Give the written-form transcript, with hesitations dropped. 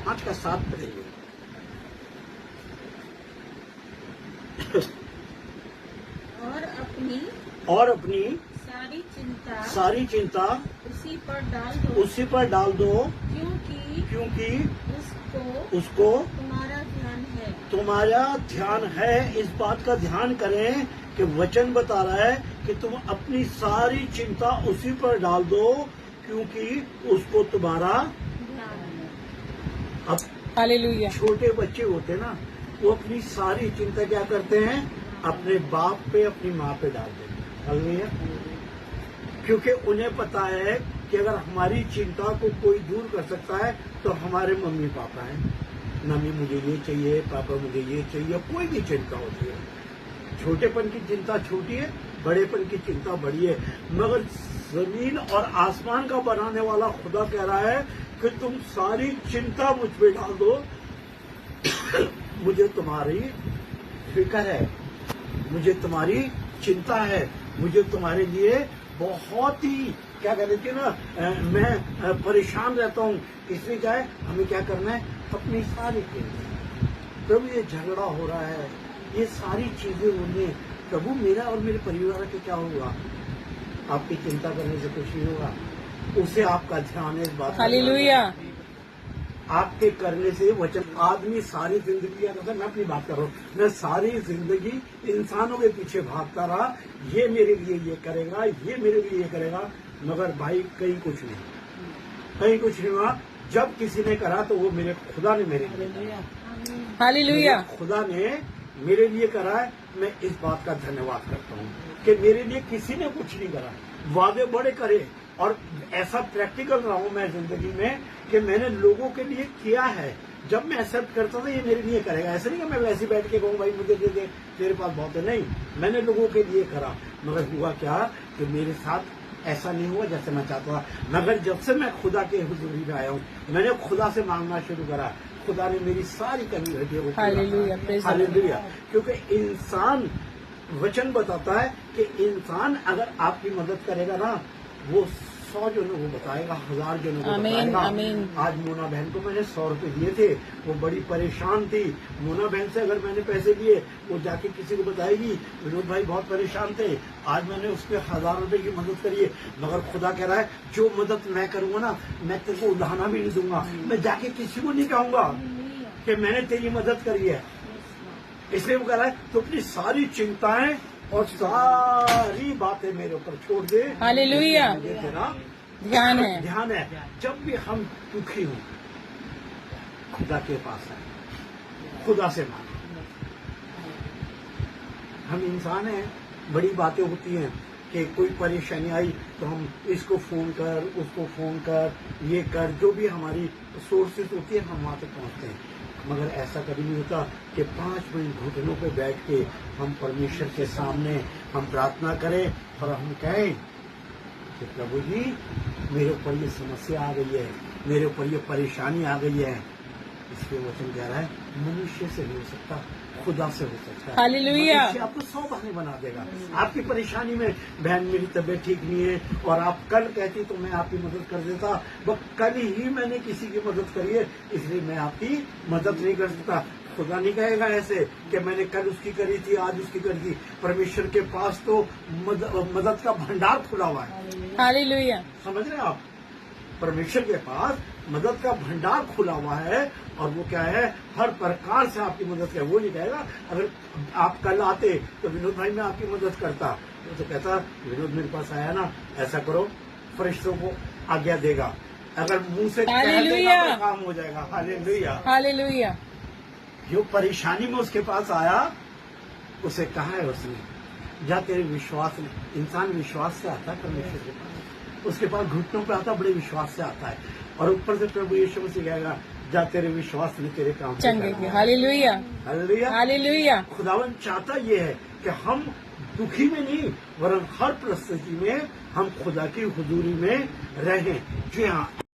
5 का 7 पढ़ेंगे। और अपनी सारी चिंता उसी पर डाल दो क्योंकि उसको तुम्हारा ध्यान है। इस बात का ध्यान करें कि वचन बता रहा है कि तुम अपनी सारी चिंता उसी पर डाल दो क्योंकि उसको तुम्हारा अब हालेलुया। छोटे बच्चे होते ना, वो अपनी सारी चिंता क्या करते हैं, अपने बाप पे अपनी माँ पे डाल देते हैं। हालेलुया। क्योंकि उन्हें पता है कि अगर हमारी चिंता को कोई दूर कर सकता है तो हमारे मम्मी पापा हैं। मम्मी मुझे ये चाहिए, पापा मुझे ये चाहिए, कोई भी चिंता होती है। छोटेपन की चिंता छोटी है, बड़ेपन की चिंता बड़ी है, मगर जमीन और आसमान का बनाने वाला खुदा कह रहा है कि तुम सारी चिंता मुझ पे डाल दो। मुझे तुम्हारी फिक्र है, मुझे तुम्हारी चिंता है, मुझे तुम्हारे लिए बहुत ही क्या कहते थे ना, मैं परेशान रहता हूँ। इसलिए क्या है, हमें क्या करना है, अपनी सारी चिंता। प्रभु ये झगड़ा हो रहा है, ये सारी चीजें होंगी, प्रभु मेरा और मेरे परिवार के क्या होगा। आपकी चिंता करने से कुछ नहीं होगा, उसे आपका ध्यान है इस बात। हालेलुया। आपके करने से वचन आदमी सारी जिंदगी, मैं अपनी बात कर रहा हूँ, मैं सारी जिंदगी इंसानों के पीछे भागता रहा, ये मेरे लिए ये करेगा, ये मेरे लिए ये करेगा, मगर भाई कहीं कुछ नहीं हुआ। जब किसी ने करा तो वो मेरे खुदा ने मेरे लिए, हालेलुया, खुदा ने मेरे लिए करा है। मैं इस बात का धन्यवाद करता हूँ कि मेरे लिए किसी ने कुछ नहीं करा, वादे बड़े करे और ऐसा प्रैक्टिकल रहा हूं मैं जिंदगी में कि मैंने लोगों के लिए किया है। जब मैं एक्सेप्ट करता था ये मेरे लिए करेगा, ऐसा नहीं कि मैं वैसे बैठ के कहूँ भाई मुझे दे दे, तेरे पास बहुत है, नहीं, मैंने लोगों के लिए करा, मगर हुआ क्या कि मेरे साथ ऐसा नहीं हुआ जैसे मैं चाहता था। मगर जब से मैं खुदा के हुजूरी में आया हूँ, मैंने खुदा से मांगना शुरू करा, खुदा ने मेरी सारी कमी घटिया को पूरा। हालेलुया। क्योंकि इंसान, वचन बताता है कि इंसान अगर आपकी मदद करेगा ना, वो 100 जनों को बताएगा, 1000 जनों को बताएगा। आज मोना बहन को मैंने 100 रुपए दिए थे, वो बड़ी परेशान थी। मोना बहन से अगर मैंने पैसे लिए, वो जाके किसी को बताएगी विनोद भाई बहुत परेशान थे, आज मैंने उसके 1000 रुपए की मदद करी है। मगर खुदा कह रहा है जो मदद मैं करूंगा ना, मैं तेरे को उड़ाना भी नहीं दूंगा, मैं जाके किसी को नहीं कहूंगा कि मैंने तेरी मदद करी है। इसलिए वो कह रहा है तो अपनी सारी चिंताएं और सारी बातें मेरे ऊपर छोड़ दे। हालेलुया। तेरा ध्यान है। जब भी हम दुखी हों, खुदा के पास आए, खुदा से मांगे। हम इंसान हैं, बड़ी बातें होती हैं कि कोई परेशानी आई तो हम इसको फोन कर, उसको फोन कर, ये कर, जो भी हमारी सोर्सेस होती है हम वहां तक पहुंचते हैं। मगर ऐसा कभी नहीं होता कि 5 मिनट घुटनों पे बैठ के हम परमेश्वर के सामने हम प्रार्थना करें और हम कहें कि प्रभु जी मेरे ऊपर ये समस्या आ गई है, मेरे ऊपर ये परेशानी आ गई है। इसलिए वचन कह रहा है मनुष्य से नहीं हो सकता, खुदा से हो सकता है। हालेलुया। मनुष्य आपको 100 बहाने बना देगा। आपकी परेशानी में बहन मेरी तबीयत ठीक नहीं है और आप कल कहती तो मैं आपकी मदद कर देता, वो कल ही मैंने किसी की मदद करी है इसलिए मैं आपकी मदद नहीं कर सकता। खुदा नहीं कहेगा ऐसे कि मैंने कल उसकी करी थी, आज उसकी करी थी। परमेश्वर के पास तो मदद का भंडार खुला हुआ है। हालेलुया। समझ रहे हैं आप, परमेश्वर के पास मदद का भंडार खुला हुआ है और वो क्या है, हर प्रकार से आपकी मदद करे। वो नहीं कहेगा अगर आप कल आते तो विनोद भाई मैं आपकी मदद करता, वो तो कहता विनोद मेरे पास आया ना, ऐसा करो, फरिश्तों को आज्ञा देगा, अगर मुंह से कह देगा तो काम हो जाएगा। Hallelujah, hallelujah. जो परेशानी में उसके पास आया, उसे कहा है उसने, जा तेरे विश्वास में, इंसान विश्वास से आता है परमेश्वर के पास, उसके पास घुटनों पे आता, बड़े विश्वास से आता है, और ऊपर से प्रभु यीशु मसीह कहेगा जा तेरे विश्वास ने तेरे काम चंगे। Hallelujah, hallelujah, hallelujah. खुदावन चाहता ये है कि हम दुखी में नहीं वरन हर परिस्थिति में हम खुदा की हुजूरी में रहें। जी हाँ।